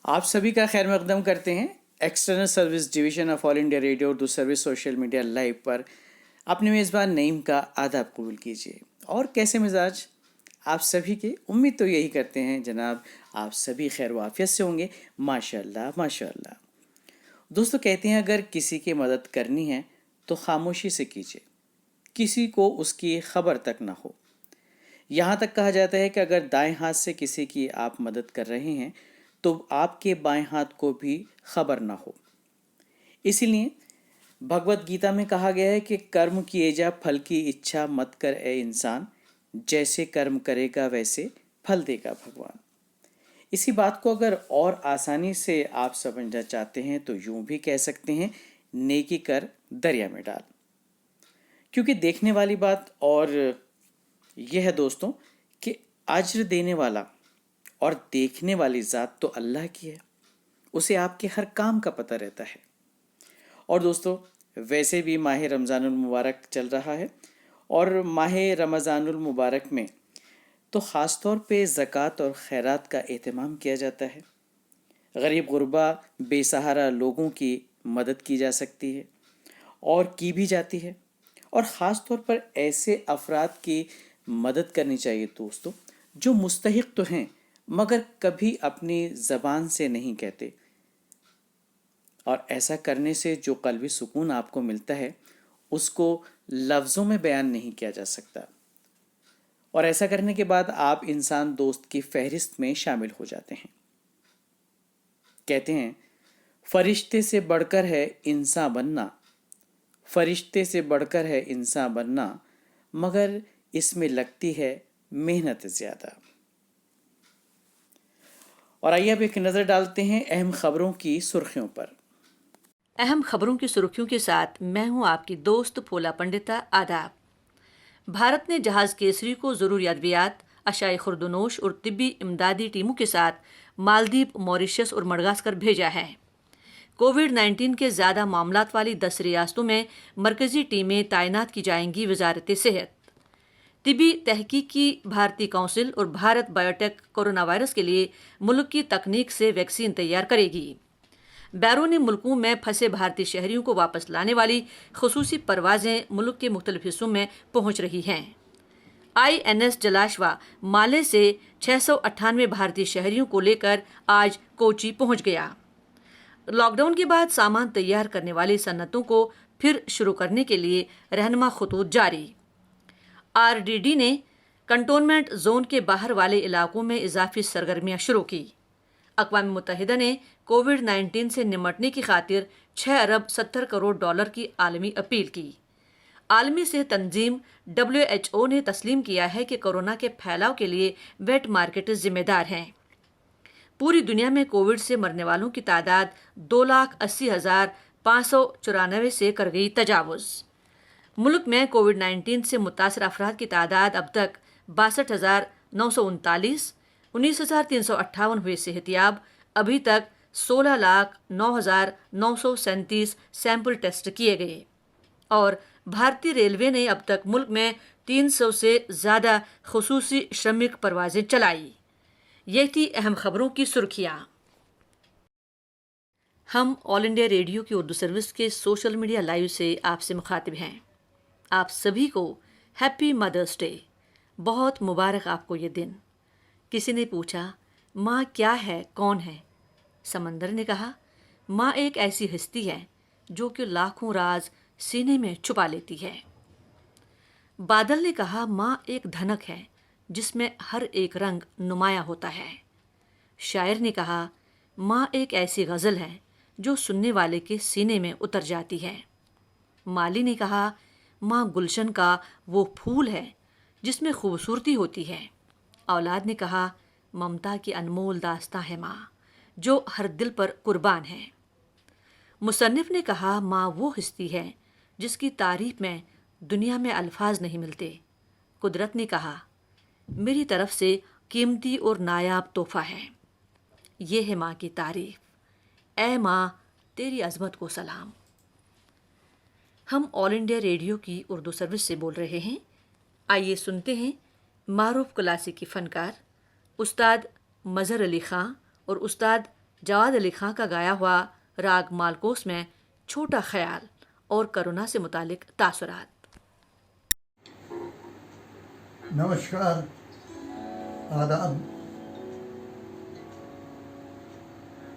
आप सभी का खैर मकदम करते हैं external service division of all India radio Urdu service social media live पर। अपने मेज़बान नईम का आदाब कबूल कीजिए। और कैसे मिजाज आप सभी के? उम्मीद तो यही करते हैं जनाब, आप सभी खैर वाफियत से होंगे। माशाल्लाह माशाल्लाह। दोस्तों, कहते हैं अगर किसी की मदद करनी है तो खामोशी से कीजिए, किसी को उसकी खबर तक ना हो। यहाँ तक कहा जाता है कि अगर दाएं हाथ से किसी की आप मदद कर रहे हैं तो आपके बाएं हाथ को भी खबर ना हो। इसीलिए भगवत गीता में कहा गया है कि कर्म किए जा फल की इच्छा मत कर ए इंसान, जैसे कर्म करेगा वैसे फल देगा भगवान। इसी बात को अगर और आसानी से आप समझना चाहते हैं तो यूं भी कह सकते हैं, नेकी कर दरिया में डाल। क्योंकि देखने वाली बात और यह है दोस्तों कि अज्र देने वाला और देखने वाली ज़ात तो अल्लाह की है, उसे आपके हर काम का पता रहता है। और दोस्तों, वैसे भी माह रमज़ानुल मुबारक चल रहा है और माह रमज़ानुल मुबारक में तो ख़ास तौर पे ज़कात और खैरात का एहतमाम किया जाता है। गरीब गुरबा बेसहारा लोगों की मदद की जा सकती है और की भी जाती है। और ख़ास तौर पर ऐसे अफराद की मदद करनी चाहिए दोस्तों, जो मुस्तहिक तो हैं मगर कभी अपनी ज़बान से नहीं कहते। और ऐसा करने से जो क़ल्बी सुकून आपको मिलता है उसको लफ्ज़ों में बयान नहीं किया जा सकता। और ऐसा करने के बाद आप इंसान दोस्त की फहरिस्त में शामिल हो जाते हैं। कहते हैं, फरिश्ते से बढ़कर है इंसान बनना, फरिश्ते से बढ़कर है इंसान बनना, मगर इसमें लगती है मेहनत ज़्यादा। और आइए अब एक नज़र डालते हैं अहम खबरों की सुर्खियों पर। अहम खबरों की सुर्खियों के साथ मैं हूं आपकी दोस्त पोला पंडिता। आदाब। भारत ने जहाज केसरी को ज़रूरी अद्वियात, अशाई खुर्दनोश और तिब्बी इमदादी टीमों के साथ मालदीव, मॉरिशस और मडगास्कर भेजा है। कोविड-19 के ज़्यादा मामलात वाली 10 रियासतों में मरकजी टीमें तैनात की जाएंगी। वजारत सेहत तिब्बी तहकीकी भारतीय काउंसिल और भारत बायोटेक कोरोना वायरस के लिए मुल्क की तकनीक से वैक्सीन तैयार करेगी। बैरूनी मुल्कों में फंसे भारतीय शहरियों को वापस लाने वाली खुसूसी परवाजें मुल्क के मुख्तलिफ हिस्सों में पहुंच रही हैं। INS जलाश्वा माले से 698 भारतीय शहरियों को लेकर आज कोची पहुंच गया। लॉकडाउन के बाद सामान तैयार करने वाली सन्नतों को फिर शुरू करने के लिए रहनुमा खतूत जारी। RDD ने कंटोनमेंट जोन के बाहर वाले इलाकों में इजाफी सरगर्मियां शुरू की। अक़वाम मुत्तहिदा ने कोविड-19 से निमटने की खातिर 6 अरब 70 करोड़ डॉलर की आलमी अपील की। आलमी सेहत तंजीम WHO ने तस्लीम किया है कि कोरोना के फैलाव के लिए वेट मार्केट जिम्मेदार हैं। पूरी दुनिया में कोविड से मरने वालों की तादाद 2,80,594 से कर गई तजावुज़। मुल्क में कोविड-19 से मुतासर अफराद की तादाद अब तक 62,939, 19,358 हुए सेहतियाब। अभी तक 16,09,937 सैंपल टेस्ट किए गए। और भारतीय रेलवे ने अब तक मुल्क में 300 से ज़्यादा खुसूसी श्रमिक परवाजें चलाई। ये थी अहम खबरों की सुर्खियाँ। हम ऑल इंडिया रेडियो की उर्दू सर्विस के सोशल मीडिया लाइव से आपसे मुखातिब हैं। आप सभी को हैप्पी मदर्स डे। बहुत मुबारक आपको ये दिन। किसी ने पूछा, माँ क्या है, कौन है? समंदर ने कहा, माँ एक ऐसी हस्ती है जो कि लाखों राज सीने में छुपा लेती है। बादल ने कहा, माँ एक धनक है जिसमें हर एक रंग नुमाया होता है। शायर ने कहा, माँ एक ऐसी गज़ल है जो सुनने वाले के सीने में उतर जाती है। माली ने कहा, माँ गुलशन का वो फूल है जिसमें खूबसूरती होती है। औलाद ने कहा, ममता की अनमोल दास्तां है माँ जो हर दिल पर कुर्बान है। मुसन्निफ ने कहा, माँ वो हस्ती है जिसकी तारीफ में दुनिया में अल्फाज नहीं मिलते। कुदरत ने कहा, मेरी तरफ से कीमती और नायाब तोहफा है। ये है माँ की तारीफ। ऐ माँ, तेरी अज़मत को सलाम। हम ऑल इंडिया रेडियो की उर्दू सर्विस से बोल रहे हैं। आइए सुनते हैं मारूफ क्लासिकी फ़नकार उस्ताद मज़हर अली ख़ां और उस्ताद जवाद अली खां का गाया हुआ राग मालकोस में छोटा ख्याल और करुणा से मुतालिक तासुरात। नमस्कार, आदाब।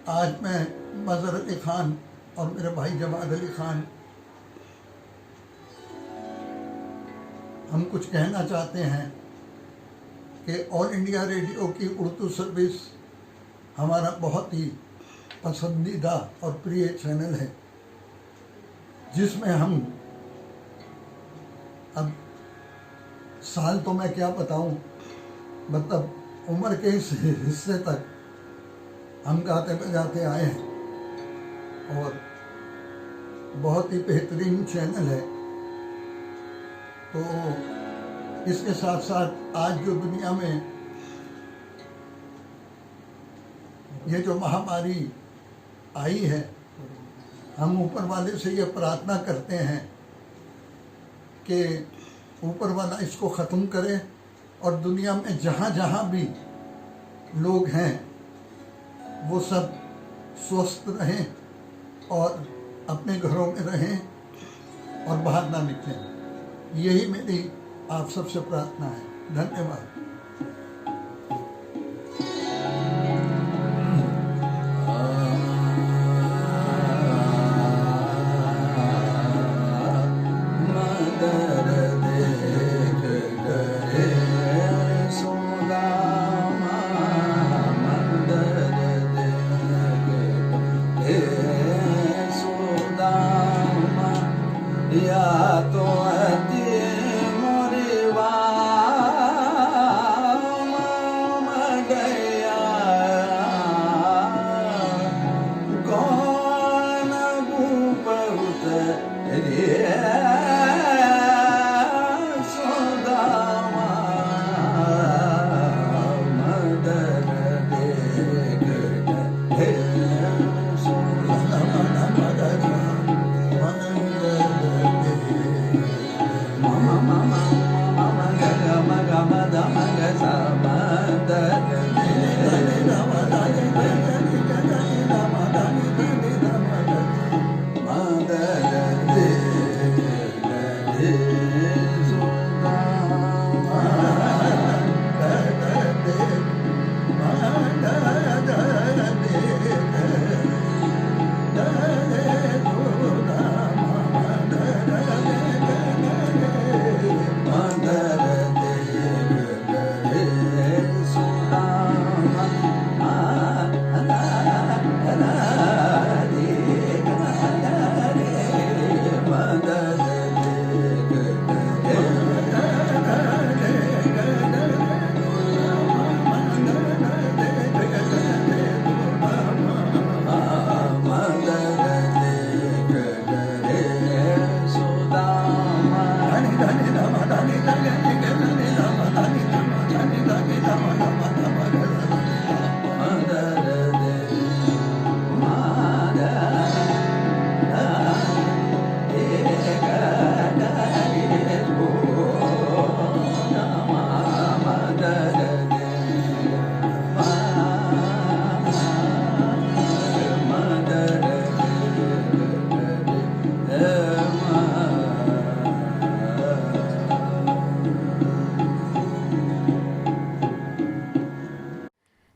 आज मैं मज़हर अली ख़ान और मेरे भाई जवाद अली ख़ान हम कुछ कहना चाहते हैं कि ऑल इंडिया रेडियो की उर्दू सर्विस हमारा बहुत ही पसंदीदा और प्रिय चैनल है, जिसमें हम अब साल तो मैं क्या बताऊं, मतलब उम्र के इस हिस्से तक हम गाते बजाते आए हैं और बहुत ही बेहतरीन चैनल है। तो इसके साथ साथ आज जो दुनिया में ये जो महामारी आई है, हम ऊपर वाले से ये प्रार्थना करते हैं कि ऊपर वाला इसको ख़त्म करे और दुनिया में जहाँ जहाँ भी लोग हैं वो सब स्वस्थ रहें और अपने घरों में रहें और बाहर ना निकलें। यही मेरी आप सबसे प्रार्थना है। धन्यवाद।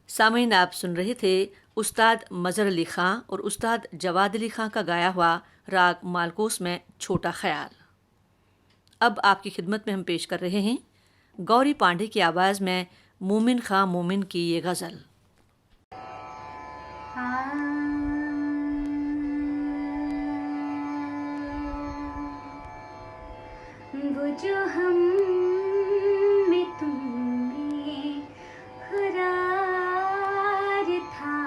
सामीन, आप सुन रहे थे उस्ताद मज़हर अली ख़ां और उस्ताद जवाद अली ख़ां का गाया हुआ राग मालकोस में छोटा ख्याल। अब आपकी खिदमत में हम पेश कर रहे हैं गौरी पांडे की आवाज़ में मोमिन खां मोमिन की ये गज़ल। वो जो हम में तुम में करार था,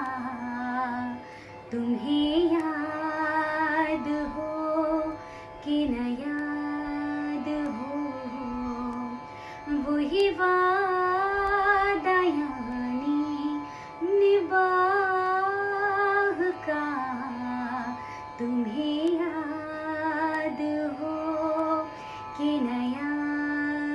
तुम्हें याद हो कि न याद हो, वही वादा यानी निभाह का, तुम्हें याद हो कि न याद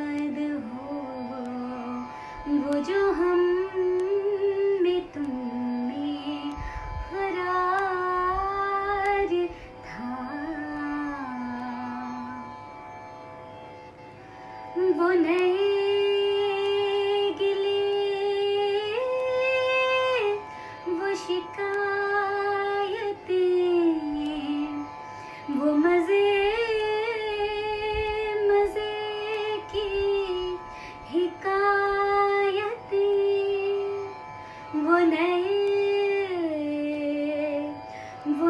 वो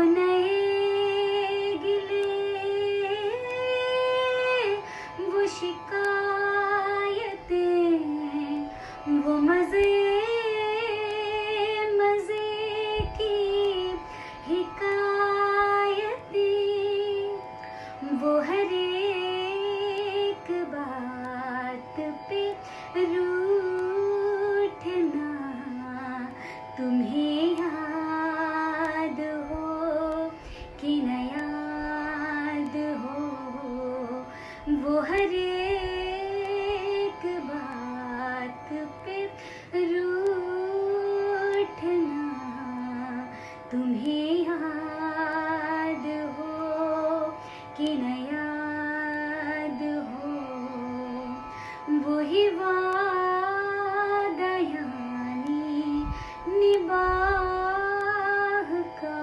नए गिले, वो शिकायतें, वो मजे मजे की हिकायतें, वो हर एक बात पे रूठना, तुम्हें याद हो कि न याद हो, वो हर एक बात पे रूठना, तुम्हें याद हो कि न याद हो, वही वादा यानी निबाह का,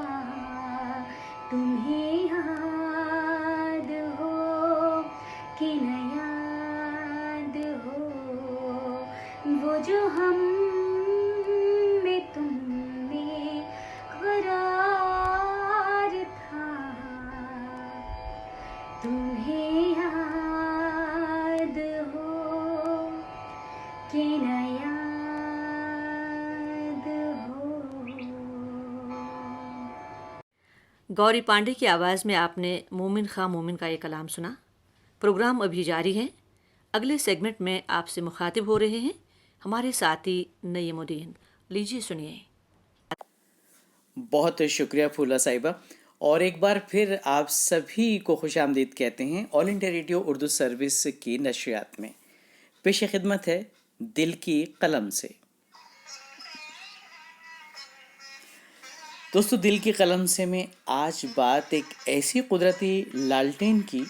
तुम्हें याद हो कि न याद हो, वो जो हम में तुम में करार था, तुम्हें याद हो कि न याद हो। गौरी पांडे की आवाज़ में आपने मोमिन खां मोमिन का ये कलाम सुना। प्रोग्राम अभी जारी है। अगले सेगमेंट में आपसे मुखातिब हो रहे हैं हमारे साथी नईमुद्दीन। लीजिए सुनिए। बहुत शुक्रिया फूला साहिबा, और एक बार फिर आप सभी को खुशामदीद कहते हैं all India radio Urdu service की नशरियात में। पेश खिदमत है दिल की कलम से। दोस्तों, दिल की कलम से में आज बात एक ऐसी कुदरती लालटेन की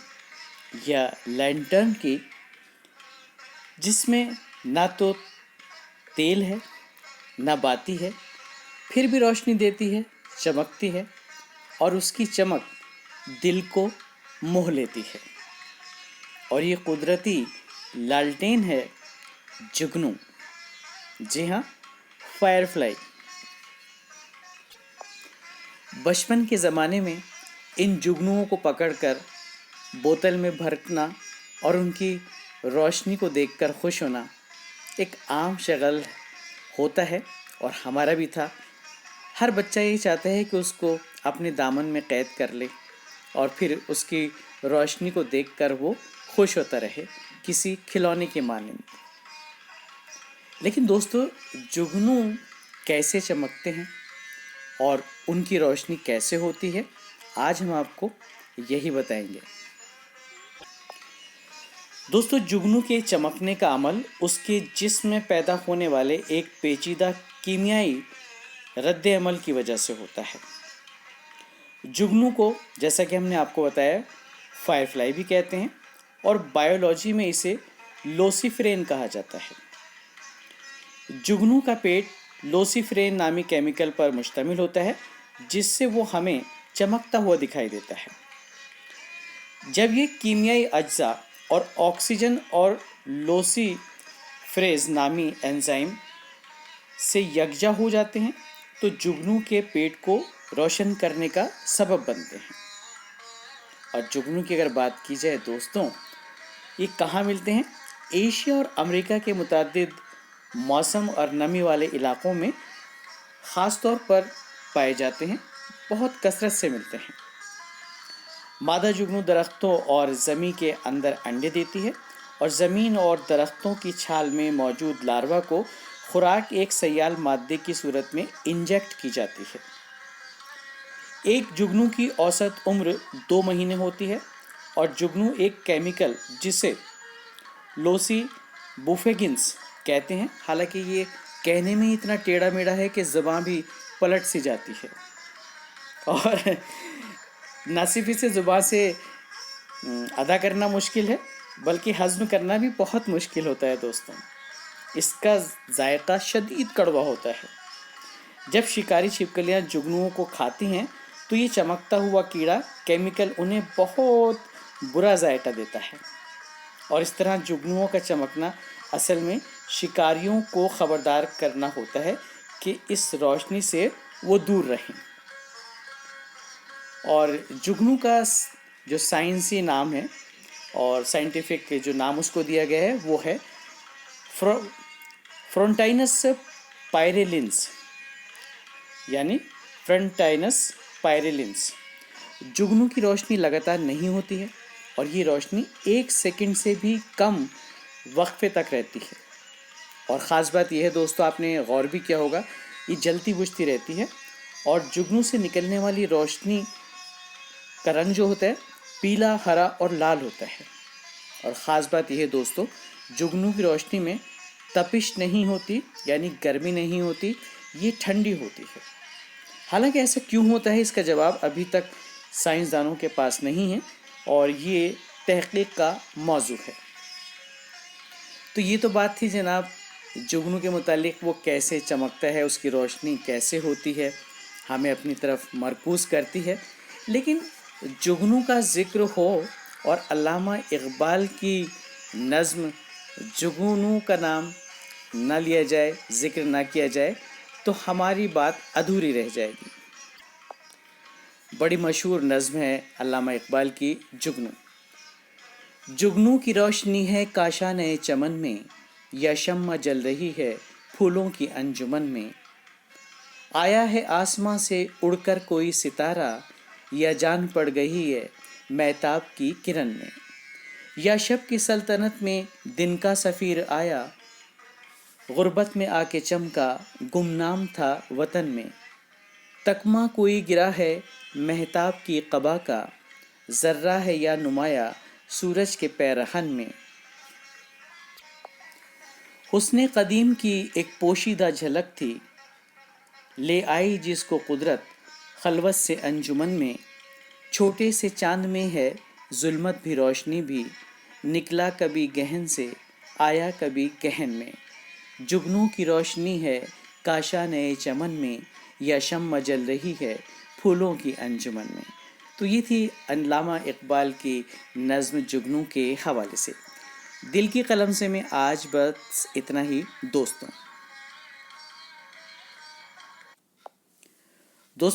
या लैंटर्न की जिसमें ना तो तेल है ना बाती है, फिर भी रोशनी देती है, चमकती है और उसकी चमक दिल को मोह लेती है। और ये कुदरती लालटेन है जुगनू। जी हाँ, फायरफ्लाई। बचपन के ज़माने में इन जुगनुओं को पकड़कर बोतल में भरना और उनकी रोशनी को देखकर खुश होना एक आम शगल होता है, और हमारा भी था। हर बच्चा ये चाहता है कि उसको अपने दामन में कैद कर ले और फिर उसकी रोशनी को देखकर वो खुश होता रहे किसी खिलौने के मानंद। लेकिन दोस्तों, जुगनू कैसे चमकते हैं और उनकी रोशनी कैसे होती है, आज हम आपको यही बताएंगे। दोस्तों, जुगनू के चमकने का अमल उसके जिस्म में पैदा होने वाले एक पेचीदा कीमियाई रद्द अमल की वजह से होता है। जुगनू को, जैसा कि हमने आपको बताया, फायरफ्लाई भी कहते हैं और बायोलॉजी में इसे लोसिफ्रेन कहा जाता है। जुगनू का पेट लोसिफ्रेन नामी केमिकल पर मुश्तमिल होता है, जिससे वो हमें चमकता हुआ दिखाई देता है। जब ये कीमियाई अज्जा और ऑक्सीजन और लोसिफ्रेज नामी एंजाइम से यकजा हो जाते हैं तो जुगनू के पेट को रोशन करने का सबब बनते हैं। और जुगनू की अगर बात की जाए दोस्तों, ये कहाँ मिलते हैं? एशिया और अमेरिका के मुतअद्दिद मौसम और नमी वाले इलाकों में ख़ास तौर पर पाए जाते हैं, बहुत कसरत से मिलते हैं। मादा जुगनू दरख्तों और ज़मीन के अंदर अंडे देती है और ज़मीन और दरख्तों की छाल में मौजूद लार्वा को खुराक एक सयाल मादे की सूरत में इंजेक्ट की जाती है। एक जुगनू की औसत उम्र 2 महीने होती है और जुगनू एक केमिकल जिसे लोसिबुफेगिन्स कहते हैं, हालांकि ये कहने में इतना टेढ़ा मेढ़ा है कि ज़बान भी पलट सी जाती है और न सिर्फ इसे ज़ुबान से अदा करना मुश्किल है बल्कि हज़म करना भी बहुत मुश्किल होता है दोस्तों। इसका जायका शदीद कड़वा होता है। जब शिकारी छिपकलियाँ जुगनुओं को खाती हैं तो ये चमकता हुआ कीड़ा केमिकल उन्हें बहुत बुरा जायका देता है और इस तरह जुगनुओं का चमकना असल में शिकारियों को ख़बरदार करना होता है कि इस रोशनी से वो दूर रहें। और जुगनू का जो साइंसी नाम है और साइंटिफिक जो नाम उसको दिया गया है वो है फ्रंटाइनस पायरेलिन्स, यानी फ्रंटाइनस पायरेलिन्स। जुगनू की रोशनी लगातार नहीं होती है और ये रोशनी 1 सेकंड से भी कम वक्फे तक रहती है। और ख़ास बात यह है दोस्तों, आपने गौर भी किया होगा, ये जलती बुझती रहती है और जुगनू से निकलने वाली रोशनी का रंग जो होता है पीला, हरा और लाल होता है। और ख़ास बात यह है दोस्तों, जुगनू की रोशनी में तपिश नहीं होती, यानी गर्मी नहीं होती, ये ठंडी होती है। हालांकि ऐसा क्यों होता है, इसका जवाब अभी तक साइंसदानों के पास नहीं है और ये तहकीक का मौजू है। तो ये तो बात थी जनाब जुगनू के मुतालिक, वो कैसे चमकता है, उसकी रोशनी कैसे होती है, हमें अपनी तरफ मरकूज़ करती है। लेकिन जुगनू का ज़िक्र हो और अल्लामा इकबाल की नज़्म जुगनू का नाम न लिया जाए, ज़िक्र ना किया जाए, तो हमारी बात अधूरी रह जाएगी। बड़ी मशहूर नज़्म है अल्लामा इकबाल की, जुगनू। जुगनू की रोशनी है काशाने चमन में, या शम्मा जल रही है फूलों की अंजुमन में। आया है आसमां से उड़कर कोई सितारा, या जान पड़ गई है महताब की किरण में। या शब की सल्तनत में दिन का सफ़ीर आया, गुर्बत में आके चमका गुमनाम था वतन में। तकमा कोई गिरा है महताब की क़बा का, ज़र्रा है या नुमाया सूरज के पैरहन में। हुस्ने क़दीम की एक पोशीदा झलक थी, ले आई जिसको कुदरत खलवत से अंजुमन में। छोटे से चांद में है जुल्मत भी रोशनी भी, निकला कभी गहन से आया कभी गहन में। जुगनू की रोशनी है काशा नए चमन में, या शम्मा जल रही है फूलों की अंजुमन में। तो ये थी अल्लामा इकबाल की नज़्म जुगनू के हवाले से। दिल की कलम से मैं आज बस इतना ही दोस्तों।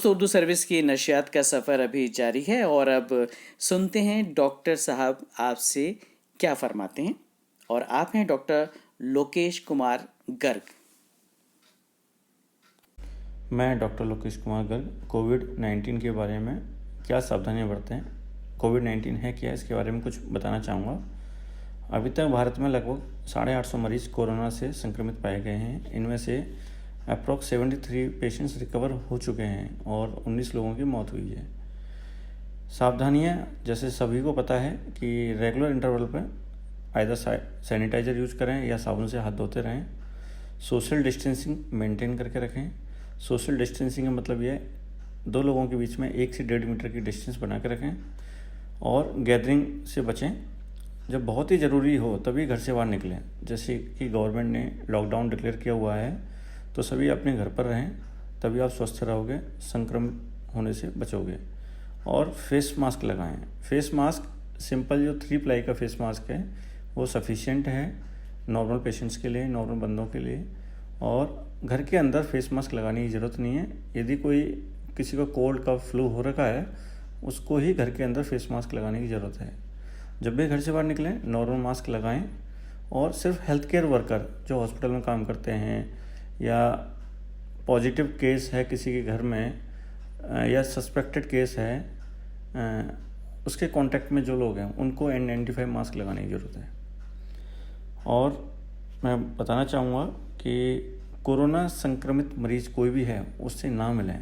उर्दू सर्विस की नशियात का सफ़र अभी जारी है और अब सुनते हैं डॉक्टर साहब आपसे क्या फरमाते हैं। और आप हैं डॉक्टर लोकेश कुमार गर्ग। मैं डॉक्टर लोकेश कुमार गर्ग कोविड-19 के बारे में क्या सावधानियां बरतें हैं, कोविड-19 है क्या, इसके बारे में कुछ बताना चाहूँगा। अभी तक भारत में लगभग 850 मरीज़ कोरोना से संक्रमित पाए गए हैं। इनमें से अप्रॉक्स 73 पेशेंट्स रिकवर हो चुके हैं और 19 लोगों की मौत हुई है। सावधानियां जैसे सभी को पता है कि रेगुलर इंटरवल पर आइदर सैनिटाइज़र यूज करें या साबुन से हाथ धोते रहें। सोशल डिस्टेंसिंग मेंटेन करके रखें। सोशल डिस्टेंसिंग का मतलब यह है 2 लोगों के बीच में 1 से 1.5 मीटर की डिस्टेंस बना के रखें और गैदरिंग से बचें। जब बहुत ही ज़रूरी हो तभी घर से बाहर निकलें। जैसे कि गवर्नमेंट ने लॉकडाउन डिक्लेयर किया हुआ है तो सभी अपने घर पर रहें, तभी आप स्वस्थ रहोगे, संक्रमित होने से बचोगे। और फेस मास्क लगाएं। फेस मास्क सिंपल जो 3 प्लाई का फेस मास्क है वो सफिशिएंट है नॉर्मल पेशेंट्स के लिए, नॉर्मल बंदों के लिए। और घर के अंदर फेस मास्क लगाने की ज़रूरत नहीं है। यदि कोई किसी को कोल्ड का फ्लू हो रखा है उसको ही घर के अंदर फेस मास्क लगाने की ज़रूरत है। जब भी घर से बाहर निकलें नॉर्मल मास्क लगाएं। और सिर्फ हेल्थ केयर वर्कर जो हॉस्पिटल में काम करते हैं या पॉजिटिव केस है किसी के घर में या सस्पेक्टेड केस है उसके कांटेक्ट में जो लोग हैं उनको N95 मास्क लगाने की ज़रूरत है। और मैं बताना चाहूँगा कि कोरोना संक्रमित मरीज़ कोई भी है उससे ना मिलें।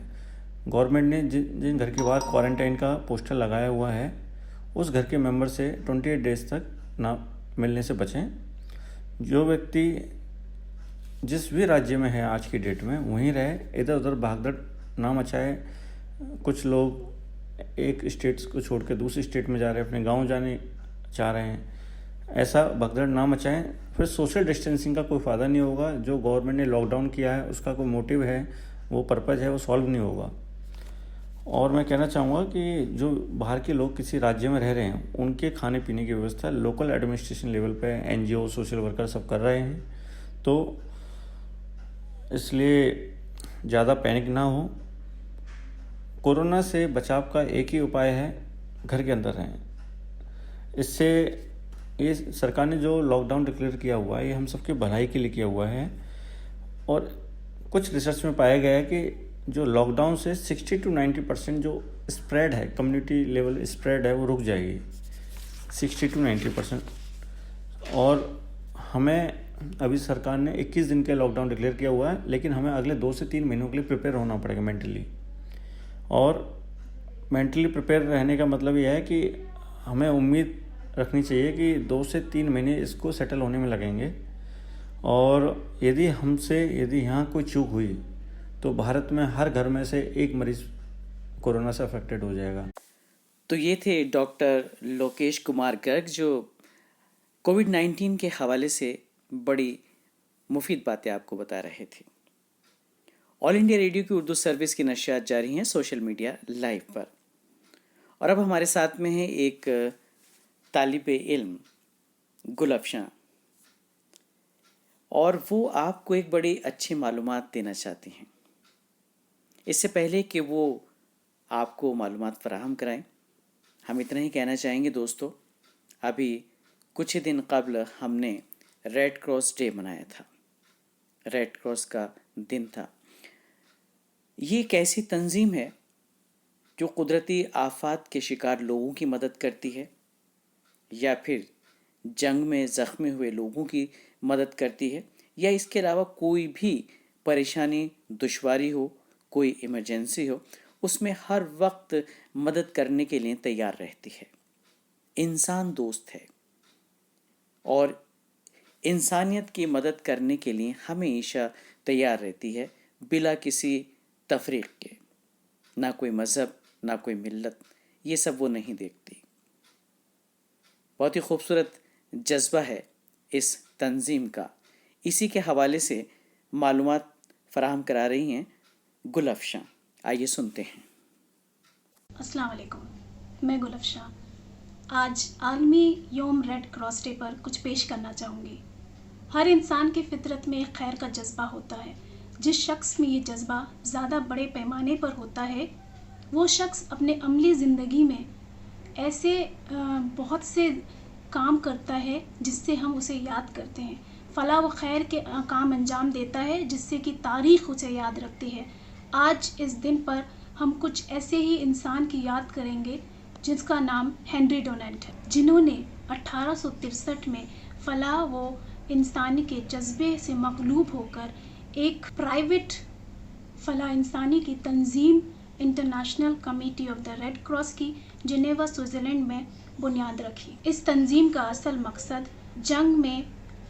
गवर्नमेंट ने जिन घर के बाहर क्वारंटाइन का पोस्टर लगाया हुआ है उस घर के मेंबर से 28 डेज तक ना मिलने से बचें। जो व्यक्ति जिस भी राज्य में है आज की डेट में वहीं रहे, इधर उधर भागदड़ ना मचाए। कुछ लोग एक स्टेट को छोड़ के दूसरी स्टेट में जा रहे हैं, अपने गांव जाने चाह रहे हैं, ऐसा भगदड़ ना मचाएं। फिर सोशल डिस्टेंसिंग का कोई फ़ायदा नहीं होगा। जो गवर्नमेंट ने लॉकडाउन किया है उसका कोई मोटिव है, वो पर्पज़ है, वो सॉल्व नहीं होगा। और मैं कहना चाहूँगा कि जो बाहर के लोग किसी राज्य में रह रहे हैं उनके खाने पीने की व्यवस्था लोकल एडमिनिस्ट्रेशन लेवल पे NGO, सोशल वर्कर सब कर रहे हैं। तो इसलिए ज़्यादा पैनिक ना हो। कोरोना से बचाव का एक ही उपाय है, घर के अंदर रहें। इससे ये सरकार ने जो लॉकडाउन डिक्लेयर किया हुआ है, ये हम सबकी भलाई के लिए किया हुआ है। और कुछ रिसर्च में पाया गया है कि जो लॉकडाउन से 60 to 90% जो स्प्रेड है, कम्युनिटी लेवल स्प्रेड है, वो रुक जाएगी 60 to 90%। और हमें अभी सरकार ने 21 दिन का लॉकडाउन डिक्लेयर किया हुआ है, लेकिन हमें अगले 2 से 3 महीनों के लिए प्रिपेयर होना पड़ेगा मेंटली। और मेंटली प्रिपेयर रहने का मतलब यह है कि हमें उम्मीद रखनी चाहिए कि 2 से 3 महीने इसको सेटल होने में लगेंगे। और यदि यहाँ कोई चूक हुई तो भारत में हर घर में से एक मरीज कोरोना से अफेक्टेड हो जाएगा। तो ये थे डॉक्टर लोकेश कुमार गर्ग, जो कोविड-19 के हवाले से बड़ी मुफीद बातें आपको बता रहे थे। ऑल इंडिया रेडियो की उर्दू सर्विस की नशियात जारी हैं सोशल मीडिया लाइव पर। और अब हमारे साथ में है एक तालिब इल्म गुलफशां, और वो आपको एक बड़ी अच्छी मालूमात देना चाहती हैं। इससे पहले कि वो आपको मालूमात फराहम कराएं, हम इतना ही कहना चाहेंगे दोस्तों, अभी कुछ ही दिन कबल हमने रेड क्रॉस डे मनाया था, रेड क्रॉस का दिन था। ये एक ऐसी तंजीम है जो कुदरती आफात के शिकार लोगों की मदद करती है, या फिर जंग में ज़ख्मी हुए लोगों की मदद करती है, या इसके अलावा कोई भी परेशानी दुश्वारी हो, कोई इमरजेंसी हो, उसमें हर वक्त मदद करने के लिए तैयार रहती है। इंसान दोस्त है और इंसानियत की मदद करने के लिए हमेशा तैयार रहती है, बिला किसी तफरीक के। ना कोई मज़हब, ना कोई मिल्लत, ये सब वो नहीं देखती। बहुत ही खूबसूरत जज्बा है इस तंजीम का। इसी के हवाले से मालूमात फराहम करा रही हैं गुलफशां। आइए सुनते हैं। अस्सलाम वालेकुम, मैं गुलफशां आज आलमी योम रेड क्रॉस डे पर कुछ पेश करना चाहूँगी। हर इंसान की फितरत में खैर का जज्बा होता है। जिस शख्स में ये जज्बा ज़्यादा बड़े पैमाने पर होता है, वो शख्स अपने अमली ज़िंदगी में ऐसे बहुत से काम करता है जिससे हम उसे याद करते हैं। फलाह व खैर के काम अंजाम देता है जिससे कि तारीख़ उसे याद रखती है। आज इस दिन पर हम कुछ ऐसे ही इंसान की याद करेंगे जिसका नाम हेनरी डोनेंट है, जिन्होंने 1863 में फलाह व इंसानी के जज्बे से मगलूब होकर एक प्राइवेट फलाह इंसानी की तंजीम international committee of the red cross की जिनेवा स्विट्ज़रलैंड में बुनियाद रखी। इस तंजीम का असल मकसद जंग में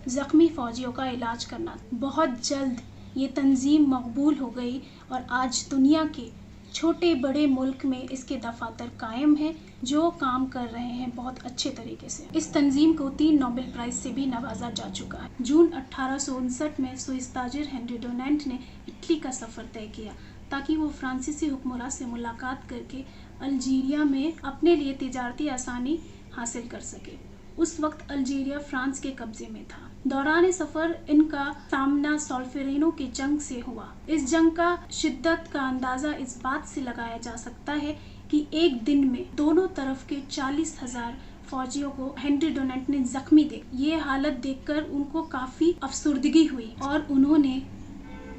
ज़ख्मी फ़ौजियों का इलाज करना। बहुत जल्द ये तंजीम मकबूल हो गई और आज दुनिया के छोटे बड़े मुल्क में इसके दफातर कायम हैं जो काम कर रहे हैं बहुत अच्छे तरीके से। इस तंजीम को 3 नोबेल प्राइज़ से भी नवाजा जा चुका है। जून 1859 में स्विस ताजिर हेनरी डोनेंट ने इटली का सफ़र तय किया ताकि वो फ्रांसीसी हुक्मरान से मुलाकात करके अल्जीरिया में अपने लिए तिजारती आसानी हासिल कर सके। उस वक्त अल्जीरिया फ्रांस के कब्जे में था। दौरान सफ़र इनका सामना सोल्फेरिनो की जंग से हुआ। इस जंग का शिद्दत का अंदाज़ा इस बात से लगाया जा सकता है कि एक दिन में दोनों तरफ के 40,000 फौजियों को हेनरी डोनेंट ने जख्मी देखा। ये हालत देखकर उनको काफ़ी अफसुर्दगी हुई और उन्होंने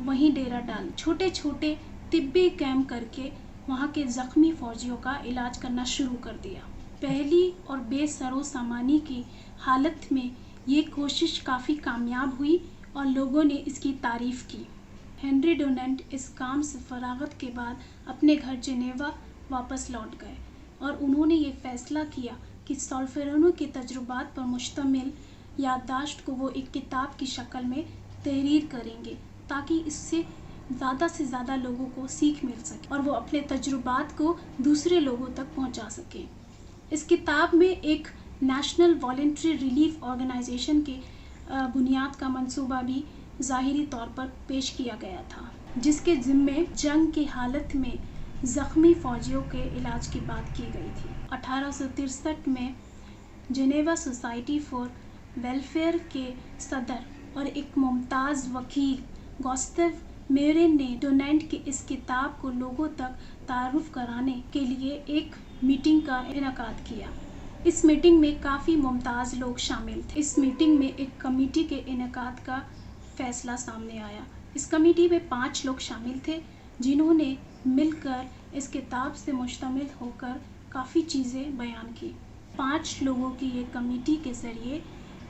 वहीं डेरा डाल छोटे छोटे तिब्बी कैंप करके वहाँ के जख्मी फौजियों का इलाज करना शुरू कर दिया। पहली और बेसरो सामानी की हालत में ये कोशिश काफ़ी कामयाब हुई और लोगों ने इसकी तारीफ़ की। हेनरी डोनेंट इस काम से फरागत के बाद अपने घर जिनेवा वापस लौट गए और उन्होंने ये फ़ैसला किया कि सोल्फेरिनो के तजुर्बात पर मुश्तमिल याददाश्त को वो एक किताब की शक्ल में तहरीर करेंगे ताकि इससे ज़्यादा से ज़्यादा लोगों को सीख मिल सके और वो अपने तजुर्बात को दूसरे लोगों तक पहुंचा सके। इस किताब में एक नेशनल वॉलंटरी रिलीफ ऑर्गेनाइजेशन के बुनियाद का मंसूबा भी ज़ाहिरी तौर पर पेश किया गया था, जिसके ज़िम्मे जंग की हालत में ज़ख्मी फ़ौजियों के इलाज की बात की गई थी। 1863 में जिनेवा सोसाइटी फॉर वेलफेयर के सदर और एक मुमताज़ वकील गुस्ताव मेरे ने डोनेंट की इस किताब को लोगों तक तारुफ कराने के लिए एक मीटिंग का इनेकाद किया। इस मीटिंग में काफ़ी मुमताज़ लोग शामिल थे। इस मीटिंग में एक कमेटी के इनेकाद का फैसला सामने आया। इस कमेटी में 5 लोग शामिल थे जिन्होंने मिलकर इस किताब से मुश्तमिल होकर काफ़ी चीज़ें बयान की। 5 लोगों की ये कमेटी के ज़रिए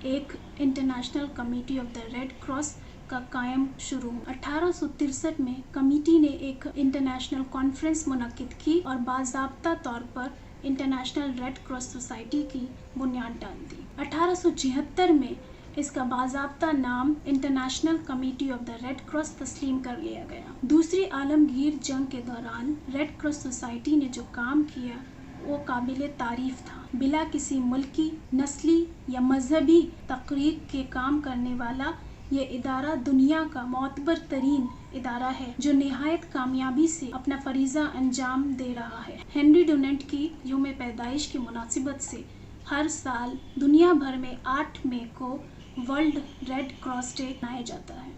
एक international committee of the red cross का कायम शुरू हुआ। 1863 में कमेटी ने एक इंटरनेशनल कॉन्फ्रेंस मुनक्किद की और बाज़ाब्ता तौर पर इंटरनेशनल रेड क्रॉस सोसाइटी की बुनियाद डाल दी। 1876 में इसका बाज़ाब्ता नाम international committee of the red cross तस्लीम कर लिया गया। दूसरी आलमगीर जंग के दौरान रेड क्रॉस सोसाइटी ने जो काम किया वो काबिल तारीफ था। बिला किसी मुल्की, नस्ली या मजहबी तकरीर के काम करने वाला ये इदारा दुनिया का मोतबर तरीन इदारा है जो निहायत कामयाबी से अपना फरीज़ा अंजाम दे रहा है। हेनरी डोनेंट की यौम पैदाइश की मुनासिबत से हर साल दुनिया भर में 8 मई को वर्ल्ड रेड क्रॉस डे मनाया जाता है।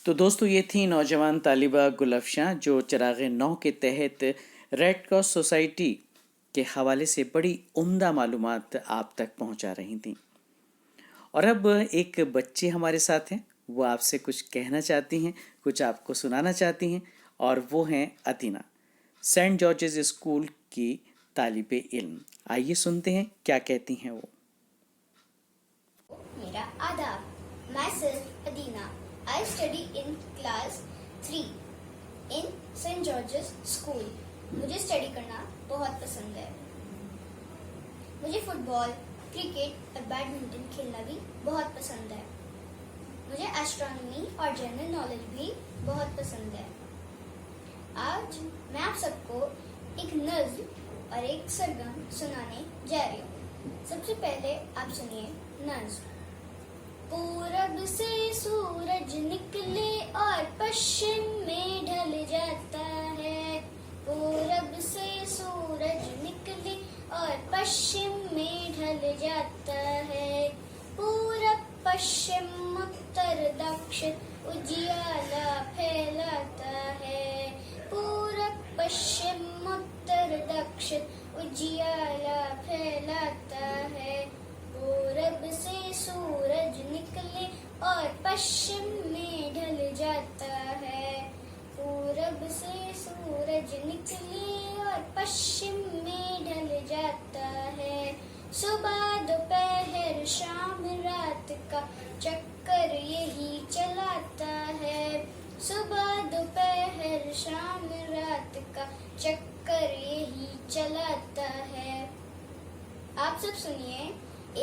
तो दोस्तों, ये थी नौजवान तालिबा गुलफशां जो चिराग 9 के तहत रेड क्रॉस सोसाइटी के हवाले से बड़ी उम्दा मालूमात आप तक पहुंचा रही थी। और अब एक बच्चे हमारे साथ हैं, वो आपसे कुछ कहना चाहती हैं, कुछ आपको सुनाना चाहती हैं, और वो हैं अदीना, सेंट जॉर्जेस स्कूल की तालिबे इल्म। आइए सुनते हैं क्या कहती हैं वो। मेरा आदाब, मैं सिर्फ Adina. I study in class 3 in Saint George's school. मुझे स्टडी करना बहुत पसंद है। मुझे फुटबॉल, क्रिकेट और बैडमिंटन खेलना भी बहुत पसंद है। मुझे एस्ट्रोनॉमी और जनरल नॉलेज भी बहुत पसंद है। आज मैं आप सबको एक नज़्म और एक सरगम सुनाने जा रही हूँ। सबसे पहले आप सुनिए नज़्म। पूरब से सूरज निकले और पश्चिम में ढल जाता है। पूरब से सूरज निकले और पश्चिम में ढल जाता है। पूरब पश्चिम उत्तर दक्षिण उजियाला फैलाता है। पूरब पश्चिम उत्तर दक्षिण उजियाला फैलाता है। पूरब से सूरज निकले और पश्चिम में ढल जाता है। पूरब से सूरज निकले और पश्चिम में ढल जाता है। सुबह दोपहर शाम रात का चक्कर यही चलाता है। सुबह दोपहर शाम रात का चक्कर यही चलाता है। आप सब सुनिए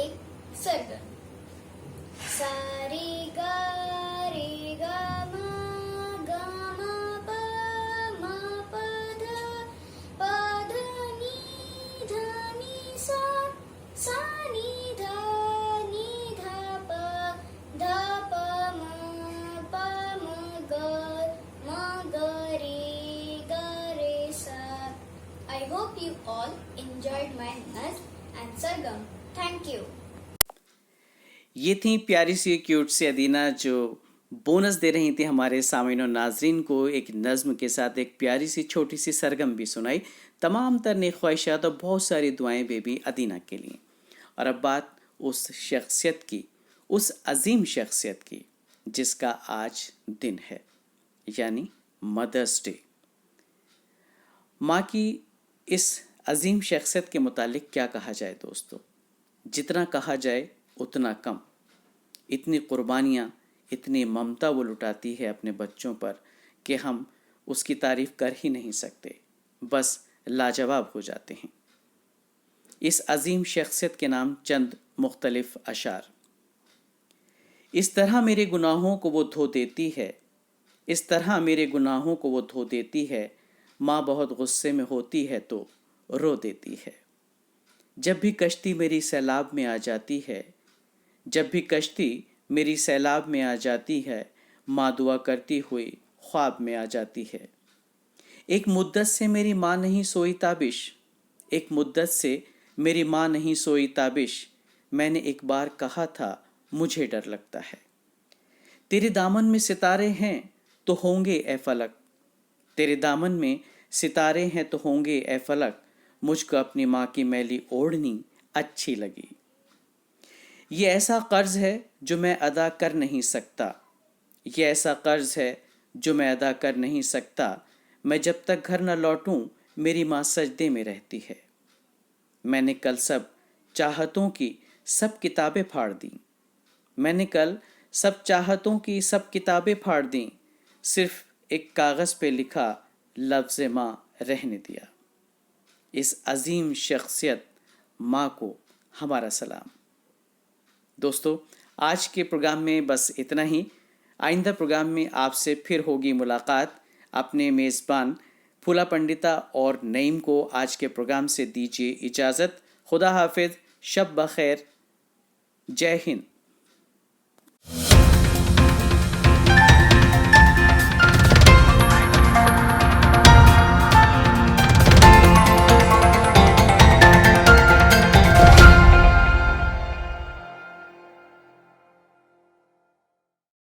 एक सरगम। सारे गा रे गा मा गा मा पा मा पा धा नी धा नी सा नी धा पा मा गा रे सा। I hope you all enjoyed my nazm and sargam. Thank you. ये थी प्यारी सी क्यूट सी अदीना जो बोनस दे रही थी हमारे सामीन और नाजरीन को एक नज़्म के साथ एक प्यारी सी छोटी सी सरगम भी सुनाई। तमाम तर नेक ख्वाहिशात और बहुत सारी दुआएं बेबी अदीना के लिए। और अब बात उस शख्सियत की, उस अजीम शख्सियत की जिसका आज दिन है, यानी मदर्स डे। माँ की इस अजीम शख्सियत के मुतालिक क्या कहा जाए दोस्तों, जितना कहा जाए उतना कम। इतनी कुर्बानियाँ, इतनी ममता वो लुटाती है अपने बच्चों पर कि हम उसकी तारीफ़ कर ही नहीं सकते, बस लाजवाब हो जाते हैं। इस अजीम शख्सियत के नाम चंद मुख्तलिफ अशार। इस तरह मेरे गुनाहों को वो धो देती है, इस तरह मेरे गुनाहों को वो धो देती है। माँ बहुत गुस्से में होती है तो रो देती है। जब भी कश्ती मेरी सैलाब में आ जाती है, जब भी कश्ती मेरी सैलाब में आ जाती है, माँ दुआ करती हुई ख्वाब में आ जाती है। एक मुद्दत से मेरी माँ नहीं सोई ताबिश, एक मुद्दत से मेरी माँ नहीं सोई ताबिश। मैंने एक बार कहा था मुझे डर लगता है। तेरे दामन में सितारे हैं, तो होंगे ए फलक, तेरे दामन में सितारे हैं तो होंगे ए फलक, मुझको अपनी माँ की मैली ओढ़नी अच्छी लगी। ये ऐसा कर्ज है जो मैं अदा कर नहीं सकता, ये ऐसा कर्ज है जो मैं अदा कर नहीं सकता, मैं जब तक घर न लौटूं मेरी माँ सजदे में रहती है। मैंने कल सब चाहतों की सब किताबें फाड़ दी, मैंने कल सब चाहतों की सब किताबें फाड़ दी, सिर्फ एक कागज़ पे लिखा लफ्ज़ माँ रहने दिया। इस अजीम शख्सियत माँ को हमारा सलाम। दोस्तों, आज के प्रोग्राम में बस इतना ही। आइंदा प्रोग्राम में आपसे फिर होगी मुलाकात। अपने मेज़बान फूला पंडिता और नईम को आज के प्रोग्राम से दीजिए इजाज़त। खुदा हाफिज़, शब बखैर, जय हिंद।